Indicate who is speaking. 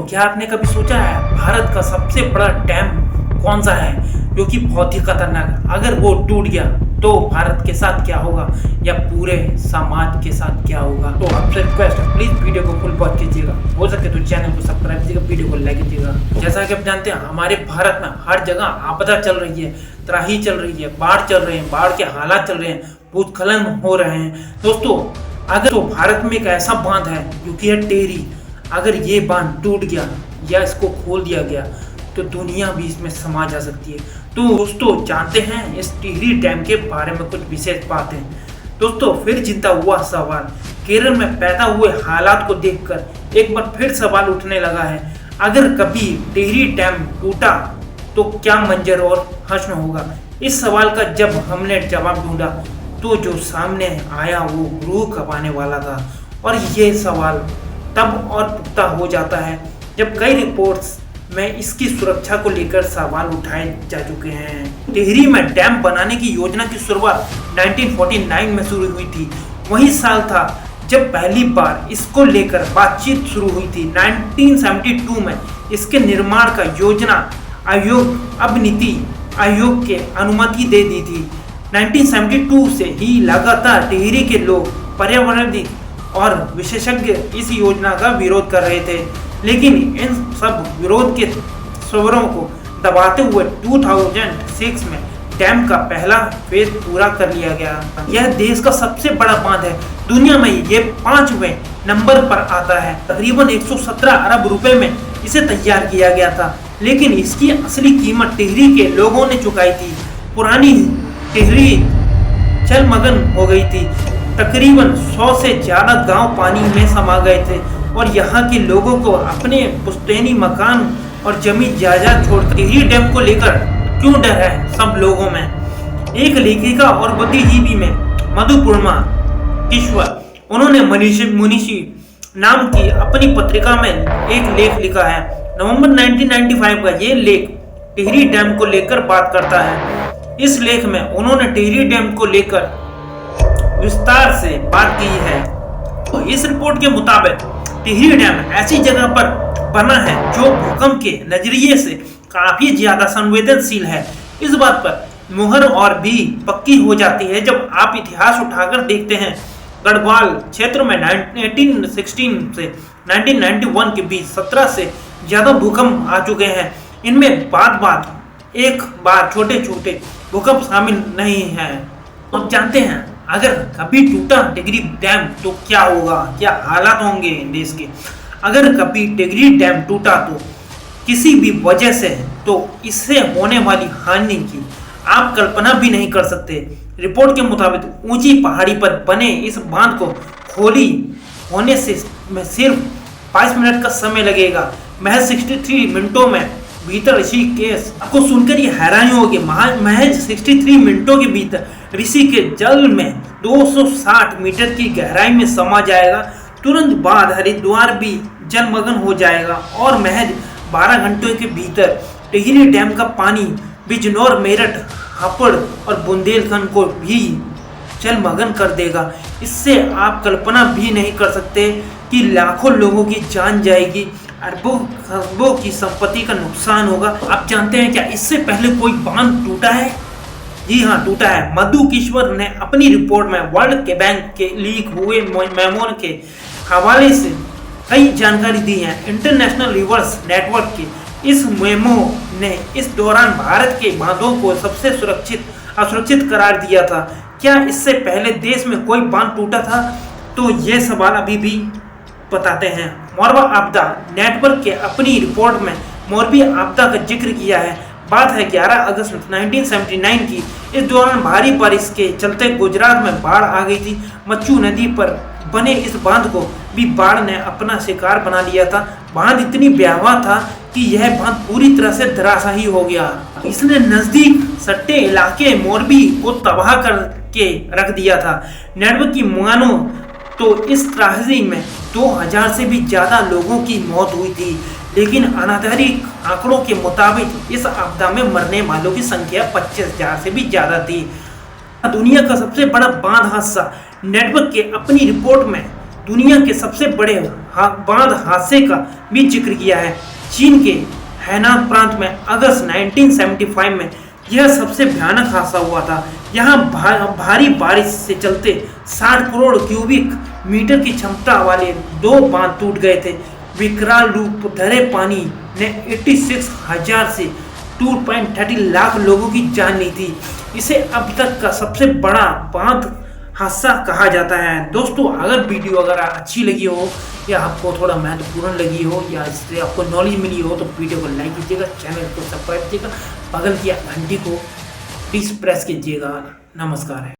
Speaker 1: क्या आपने कभी सोचा है भारत का सबसे बड़ा डैम कौन सा है जो कि बहुत ही खतरनाक है? अगर वो टूट गया तो भारत के साथ क्या होगा या पूरे समाज के साथ क्या होगा? तो आपसे रिक्वेस्ट है, प्लीज वीडियो को फुल वॉच कीजिएगा, हो सके तो चैनल को सब्सक्राइब कीजिएगा, वीडियो को लाइक कीजिएगा। जैसा कि आप जानते हैं हमारे भारत में हर जगह आपदा चल रही है, त्राही चल रही है, बाढ़ चल रहे हैं, बाढ़ के हालात चल रहे हैं, भूस्खलन हो रहे हैं। दोस्तों अगर तो भारत में एक ऐसा बांध है जो कि है टेहरी, अगर ये बांध टूट गया या इसको खोल दिया गया तो दुनिया भी इसमें समा जा सकती है। तो दोस्तों जानते हैं इस टिहरी डैम के बारे में कुछ विशेष बातें। दोस्तों फिर चिंता हुआ सवाल, केरल में पैदा हुए हालात को देखकर एक बार फिर सवाल उठने लगा है, अगर कभी टिहरी डैम टूटा तो क्या मंजर और हश्र होगा? इस सवाल का जब हमने जवाब ढूंढा तो जो सामने आया वो रूह कंपाने वाला था। और ये सवाल तब और पुख्ता हो जाता है जब कई रिपोर्ट्स में इसकी सुरक्षा को लेकर सवाल उठाए जा चुके हैं। टिहरी में डैम बनाने की योजना की शुरुआत 1949 में शुरू हुई थी। वही साल था जब पहली बार इसको लेकर बातचीत शुरू हुई थी। 1972 में इसके निर्माण का योजना आयोग अब नीति आयोग के अनुमति दे दी थी। 1972 से ही लगातार टिहरी के लोग, पर्यावरणविद और विशेषज्ञ इस योजना का विरोध कर रहे थे, लेकिन इन सब विरोध के स्वरों को दबाते हुए 2006 में डैम का पहला फेज पूरा कर लिया गया। यह देश का सबसे बड़ा बांध है, दुनिया में ये 5वें नंबर पर आता है। तकरीबन 117 अरब रुपए में इसे तैयार किया गया था, लेकिन इसकी असली कीमत टिहरी के लोगों ने चुकाई थी। पुरानी टिहरी जलमग्न हो गई थी, तकरीबन 100 से ज्यादा गांव पानी में समा गए थे और यहाँ के लोगों को अपने पुश्तैनी मकान और जमीन जायदाद छोड़कर टिहरी डैम को लेकर क्यों डर है सब लोगों में? एक लेखिका और बुद्धिजीवी में मधुपूर्णा ईश्वर, उन्होंने मुनिशी नाम की अपनी पत्रिका में एक लेख लिखा है। नवंबर 1995 का ये लेख टिहरी डैम को लेकर बात करता है। इस लेख में उन्होंने टिहरी डैम को लेकर विस्तार से बात की है। तो इस रिपोर्ट के मुताबिक टिहरी डैम ऐसी जगह पर बना है जो भूकंप के नजरिए से काफी ज्यादा संवेदनशील है। इस बात पर मुहर और भी पक्की हो जाती है जब आप इतिहास उठाकर देखते हैं। गढ़वाल क्षेत्र में 1916 से 1991 के बीच 17 से ज्यादा भूकंप आ चुके हैं। इनमें एक बार छोटे छोटे भूकंप शामिल नहीं है। अब जानते हैं अगर कभी टूटा टिहरी डैम तो क्या होगा, क्या हालात होंगे देश के? अगर कभी टिहरी डैम टूटा तो किसी भी वजह से, तो इससे होने वाली हानि की आप कल्पना भी नहीं कर सकते। रिपोर्ट के मुताबिक ऊंची पहाड़ी पर बने इस बांध को खोली होने से सिर्फ 22 मिनट का समय लगेगा। महज 63 मिनटों में भीतर ऋषिकेश, आपको सुनकर ये हैरानी होगी, महज 63 मिनटों के भीतर ऋषिकेश जल में 260 मीटर की गहराई में समा जाएगा। तुरंत बाद हरिद्वार भी जलमग्न हो जाएगा और महज 12 घंटों के भीतर टिहरी डैम का पानी बिजनौर, मेरठ, हापुड़ और बुंदेलखंड को भी जलमग्न कर देगा। इससे आप कल्पना भी नहीं कर सकते कि लाखों लोगों की जान जाएगी, अरबों खरबों की संपत्ति का नुकसान होगा। आप जानते हैं क्या इससे पहले कोई बांध टूटा है? जी हाँ, टूटा है। मधु ईश्वर ने अपनी रिपोर्ट में वर्ल्ड के बैंक के लीक हुए मेमो के हवाले से कई जानकारी दी है। इंटरनेशनल रिवर्स नेटवर्क के इस मेमो ने इस दौरान भारत के बांधों को सबसे असुरक्षित करार दिया था। क्या इससे पहले देश में कोई बांध टूटा था? तो ये सवाल अभी भी बताते हैं। मोरबा आपदा नेटवर्क के अपनी रिपोर्ट में मोरबी आपदा का जिक्र किया है। बात है 11 अगस्त 1979 की। इस दौरान भारी बारिश के चलते गुजरात में बाढ़ आ गई थी। मच्छू नदी पर बने इस बांध को भी बाढ़ ने अपना शिकार बना लिया था। बांध इतनी भयावह था कि यह बांध पूरी तरह से धराशायी हो गया। इसने नजदीक सट्टे इलाके मोरबी को तबाह करके रख दिया था। नेटवर्क की मानो तो इस त्रासदी में 2000 से भी ज्यादा लोगों की मौत हुई थी, लेकिन अनाधिकारिक आंकड़ों के मुताबिक इस आपदा में मरने वालों की संख्या 25,000 से भी ज्यादा थी। दुनिया का सबसे बड़ा बांध हादसा नेटवर्क के अपनी रिपोर्ट में दुनिया के सबसे बड़े बाद हादसे का भी जिक्र किया है। चीन के हैनान प्रांत में अगस्त 1975 में यह सबसे भयानक हादसा हुआ था। यहाँ भारी बारिश से चलते 60 करोड़ क्यूबिक मीटर की क्षमता वाले 2 बांध टूट गए थे। विकराल रूप धरे पानी ने 86,000 से 2.30 लाख लोगों की जान ली थी। इसे अब तक का सबसे बड़ा बांध हादसा कहा जाता है। दोस्तों, अगर वीडियो अच्छी लगी हो या आपको थोड़ा महत्वपूर्ण लगी हो या इससे आपको नॉलेज मिली हो तो वीडियो को लाइक कीजिएगा, चैनल को सब्सक्राइब कीजिएगा, बगल की घंटी को प्लीज प्रेस कीजिएगा। नमस्कार है।